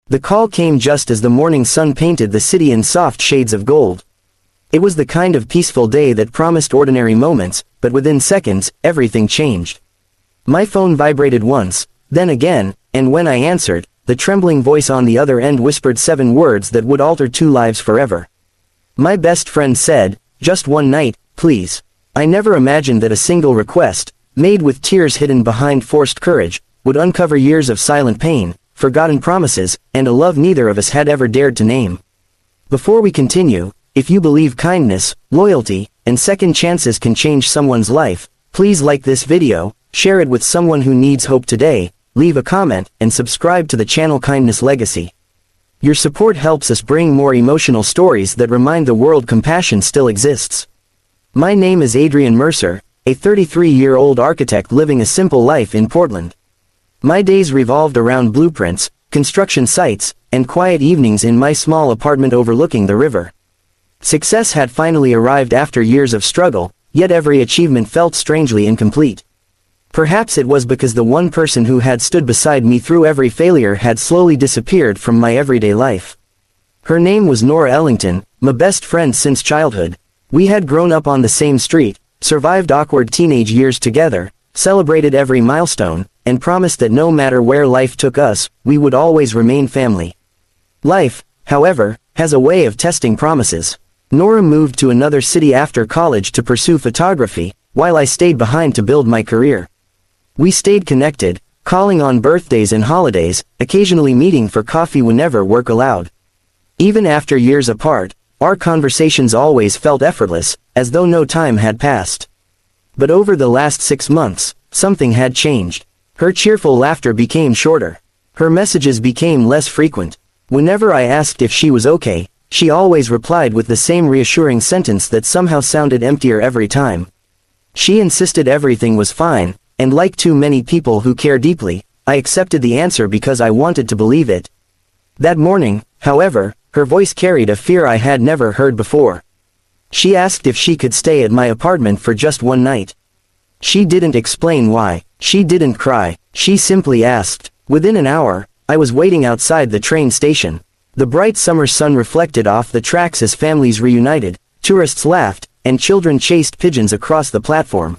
The call came just as the morning sun painted the city in soft shades of gold. It was the kind of peaceful day that promised ordinary moments, but within seconds, everything changed. My phone vibrated once, then again, and when I answered, the trembling voice on the other end whispered 7 words that would alter 2 lives forever. My best friend said, "Just one night, please." I never imagined that a single request, made with tears hidden behind forced courage, would uncover years of silent pain, forgotten promises, and a love neither of us had ever dared to name. Before we continue, if you believe kindness, loyalty, and second chances can change someone's life, please like this video, share it with someone who needs hope today, leave a comment, and subscribe to the channel Kindness Legacy. Your support helps us bring more emotional stories that remind the world compassion still exists. My name is Adrian Mercer, a 33-year-old architect living a simple life in Portland. My days revolved around blueprints, construction sites, and quiet evenings in my small apartment overlooking the river. Success had finally arrived after years of struggle, yet every achievement felt strangely incomplete. Perhaps it was because the one person who had stood beside me through every failure had slowly disappeared from my everyday life. Her name was Nora Ellington, my best friend since childhood. We had grown up on the same street, survived awkward teenage years together, celebrated every milestone, and promised that no matter where life took us, we would always remain family. Life, however, has a way of testing promises. Nora moved to another city after college to pursue photography, while I stayed behind to build my career. We stayed connected, calling on birthdays and holidays, occasionally meeting for coffee whenever work allowed. Even after years apart, our conversations always felt effortless, as though no time had passed. But over the last 6 months, something had changed. Her cheerful laughter became shorter. Her messages became less frequent. Whenever I asked if she was okay, she always replied with the same reassuring sentence that somehow sounded emptier every time. She insisted everything was fine, and like too many people who care deeply, I accepted the answer because I wanted to believe it. That morning, however, her voice carried a fear I had never heard before. She asked if she could stay at my apartment for just one night. She didn't explain why. She didn't cry. She simply asked. Within an hour, I was waiting outside the train station. The bright summer sun reflected off the tracks as families reunited, tourists laughed, and children chased pigeons across the platform.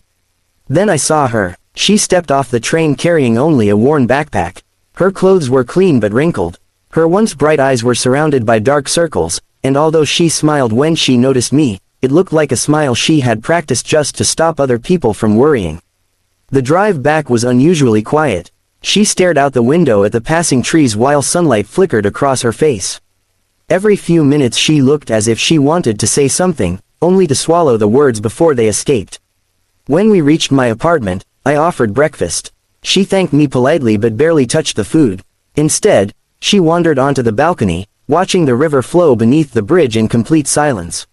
Then I saw her. She stepped off the train carrying only a worn backpack. Her clothes were clean but wrinkled. Her once bright eyes were surrounded by dark circles, and although she smiled when she noticed me, it looked like a smile she had practiced just to stop other people from worrying. The drive back was unusually quiet. She stared out the window at the passing trees while sunlight flickered across her face. Every few minutes she looked as if she wanted to say something, only to swallow the words before they escaped. When we reached my apartment, I offered breakfast. She thanked me politely but barely touched the food. Instead, she wandered onto the balcony, watching the river flow beneath the bridge in complete silence.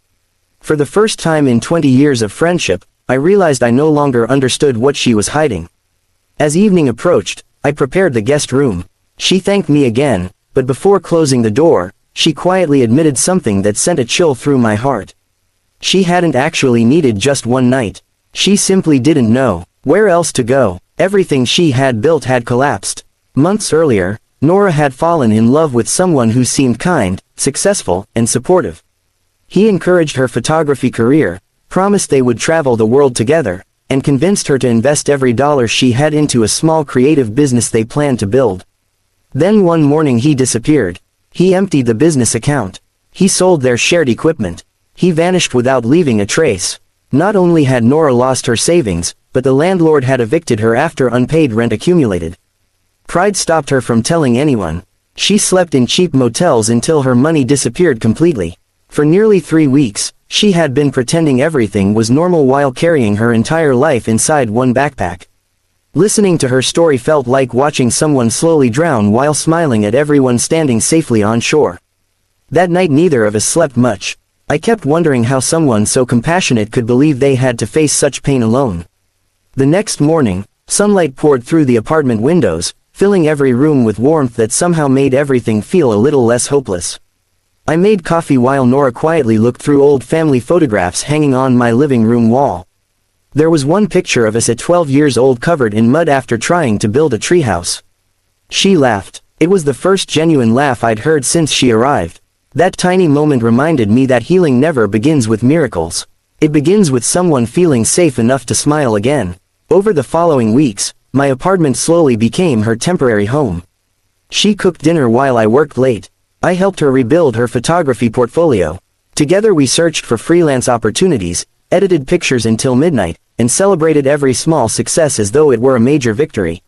For the first time in 20 years of friendship, I realized I no longer understood what she was hiding. As evening approached, I prepared the guest room. She thanked me again, but before closing the door, she quietly admitted something that sent a chill through my heart. She hadn't actually needed just one night. She simply didn't know where else to go. Everything she had built had collapsed. Months earlier, Nora had fallen in love with someone who seemed kind, successful, and supportive. He encouraged her photography career, promised they would travel the world together, and convinced her to invest every dollar she had into a small creative business they planned to build. Then one morning he disappeared. He emptied the business account. He sold their shared equipment. He vanished without leaving a trace. Not only had Nora lost her savings, but the landlord had evicted her after unpaid rent accumulated. Pride stopped her from telling anyone. She slept in cheap motels until her money disappeared completely. For nearly 3 weeks, she had been pretending everything was normal while carrying her entire life inside one backpack. Listening to her story felt like watching someone slowly drown while smiling at everyone standing safely on shore. That night neither of us slept much. I kept wondering how someone so compassionate could believe they had to face such pain alone. The next morning, sunlight poured through the apartment windows, filling every room with warmth that somehow made everything feel a little less hopeless. I made coffee while Nora quietly looked through old family photographs hanging on my living room wall. There was one picture of us at 12 years old covered in mud after trying to build a treehouse. She laughed. It was the first genuine laugh I'd heard since she arrived. That tiny moment reminded me that healing never begins with miracles. It begins with someone feeling safe enough to smile again. Over the following weeks, my apartment slowly became her temporary home. She cooked dinner while I worked late. I helped her rebuild her photography portfolio. Together we searched for freelance opportunities, edited pictures until midnight, and celebrated every small success as though it were a major victory.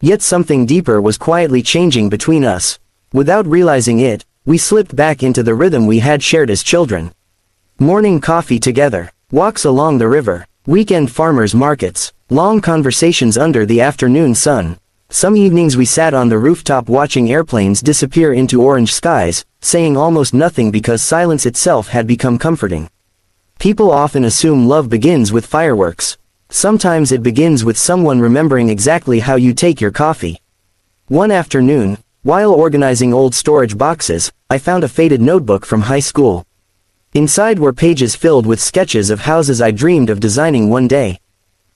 Yet something deeper was quietly changing between us. Without realizing it, we slipped back into the rhythm we had shared as children. Morning coffee together, walks along the river, weekend farmers markets, long conversations under the afternoon sun. Some evenings we sat on the rooftop watching airplanes disappear into orange skies, saying almost nothing because silence itself had become comforting. People often assume love begins with fireworks. Sometimes it begins with someone remembering exactly how you take your coffee. One afternoon, while organizing old storage boxes, I found a faded notebook from high school. Inside were pages filled with sketches of houses I dreamed of designing one day.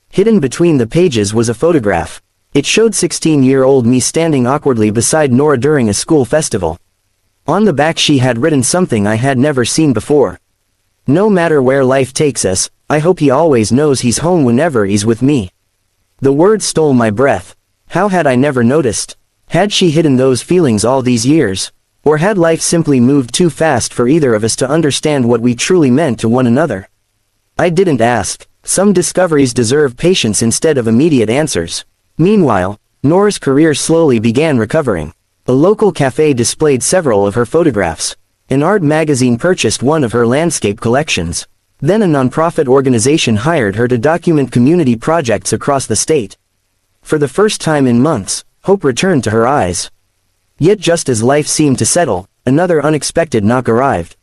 Hidden between the pages was a photograph. It showed 16-year-old me standing awkwardly beside Nora during a school festival. On the back she had written something I had never seen before. No matter where life takes us, I hope he always knows he's home whenever he's with me. The words stole my breath. How had I never noticed? Had she hidden those feelings all these years? Or had life simply moved too fast for either of us to understand what we truly meant to one another? I didn't ask. Some discoveries deserve patience instead of immediate answers. Meanwhile, Nora's career slowly began recovering. A local cafe displayed several of her photographs. An art magazine purchased one of her landscape collections. Then a nonprofit organization hired her to document community projects across the state. For the first time in months, hope returned to her eyes. Yet just as life seemed to settle, another unexpected knock arrived.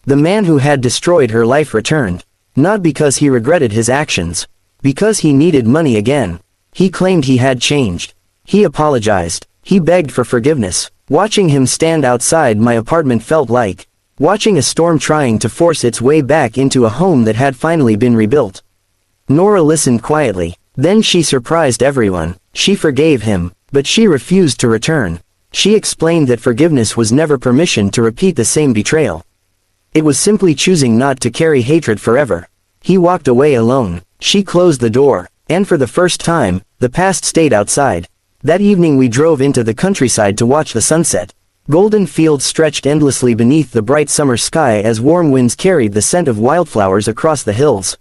The man who had destroyed her life returned. Not because he regretted his actions. Because he needed money again. He claimed he had changed. He apologized. He begged for forgiveness. Watching him stand outside my apartment felt like watching a storm trying to force its way back into a home that had finally been rebuilt. Nora listened quietly. Then she surprised everyone. She forgave him, but she refused to return. She explained that forgiveness was never permission to repeat the same betrayal. It was simply choosing not to carry hatred forever. He walked away alone. She closed the door, and for the first time, the past stayed outside. That evening we drove into the countryside to watch the sunset. Golden fields stretched endlessly beneath the bright summer sky as warm winds carried the scent of wildflowers across the hills.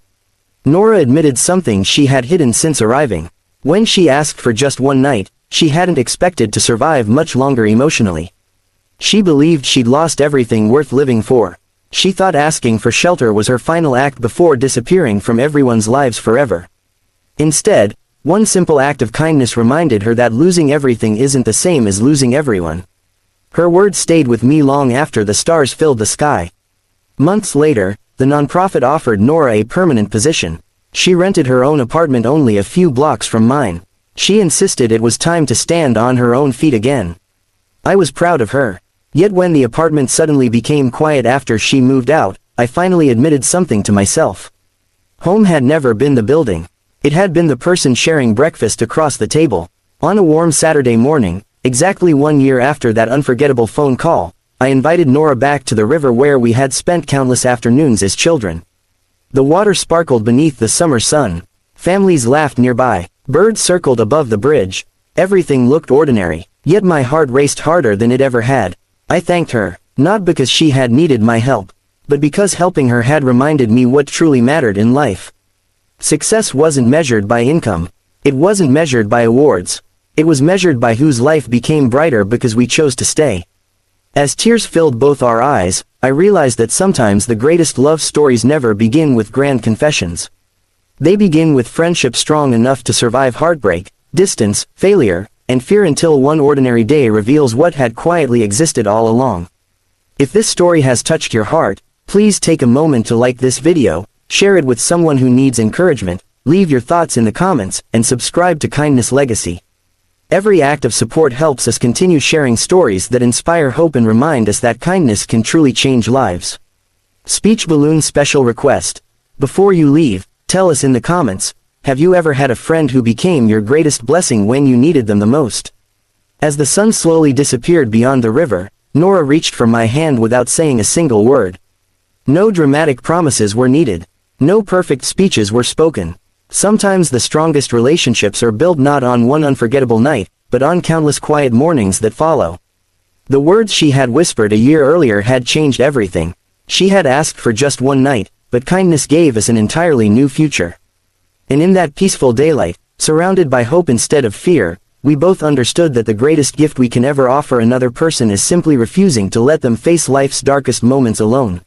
Nora admitted something she had hidden since arriving. When she asked for just one night, she hadn't expected to survive much longer emotionally. She believed she'd lost everything worth living for. She thought asking for shelter was her final act before disappearing from everyone's lives forever. Instead, one simple act of kindness reminded her that losing everything isn't the same as losing everyone. Her words stayed with me long after the stars filled the sky. Months later, the nonprofit offered Nora a permanent position. She rented her own apartment only a few blocks from mine. She insisted it was time to stand on her own feet again. I was proud of her. Yet when the apartment suddenly became quiet after she moved out, I finally admitted something to myself. Home had never been the building. It had been the person sharing breakfast across the table. On a warm Saturday morning, exactly 1 year after that unforgettable phone call, I invited Nora back to the river where we had spent countless afternoons as children. The water sparkled beneath the summer sun. Families laughed nearby. Birds circled above the bridge. Everything looked ordinary, yet my heart raced harder than it ever had. I thanked her, not because she had needed my help, but because helping her had reminded me what truly mattered in life. Success wasn't measured by income. It wasn't measured by awards. It was measured by whose life became brighter because we chose to stay. As tears filled both our eyes, I realized that sometimes the greatest love stories never begin with grand confessions. They begin with friendship strong enough to survive heartbreak, distance, failure, and fear until one ordinary day reveals what had quietly existed all along. If this story has touched your heart, please take a moment to like this video, share it with someone who needs encouragement, leave your thoughts in the comments, and subscribe to Kindness Legacy. Every act of support helps us continue sharing stories that inspire hope and remind us that kindness can truly change lives. Speech Balloon Special Request. Before you leave, tell us in the comments, have you ever had a friend who became your greatest blessing when you needed them the most? As the sun slowly disappeared beyond the river, Nora reached for my hand without saying a single word. No dramatic promises were needed. No perfect speeches were spoken. Sometimes the strongest relationships are built not on one unforgettable night, but on countless quiet mornings that follow. The words she had whispered a year earlier had changed everything. She had asked for just one night, but kindness gave us an entirely new future. And in that peaceful daylight, surrounded by hope instead of fear, we both understood that the greatest gift we can ever offer another person is simply refusing to let them face life's darkest moments alone.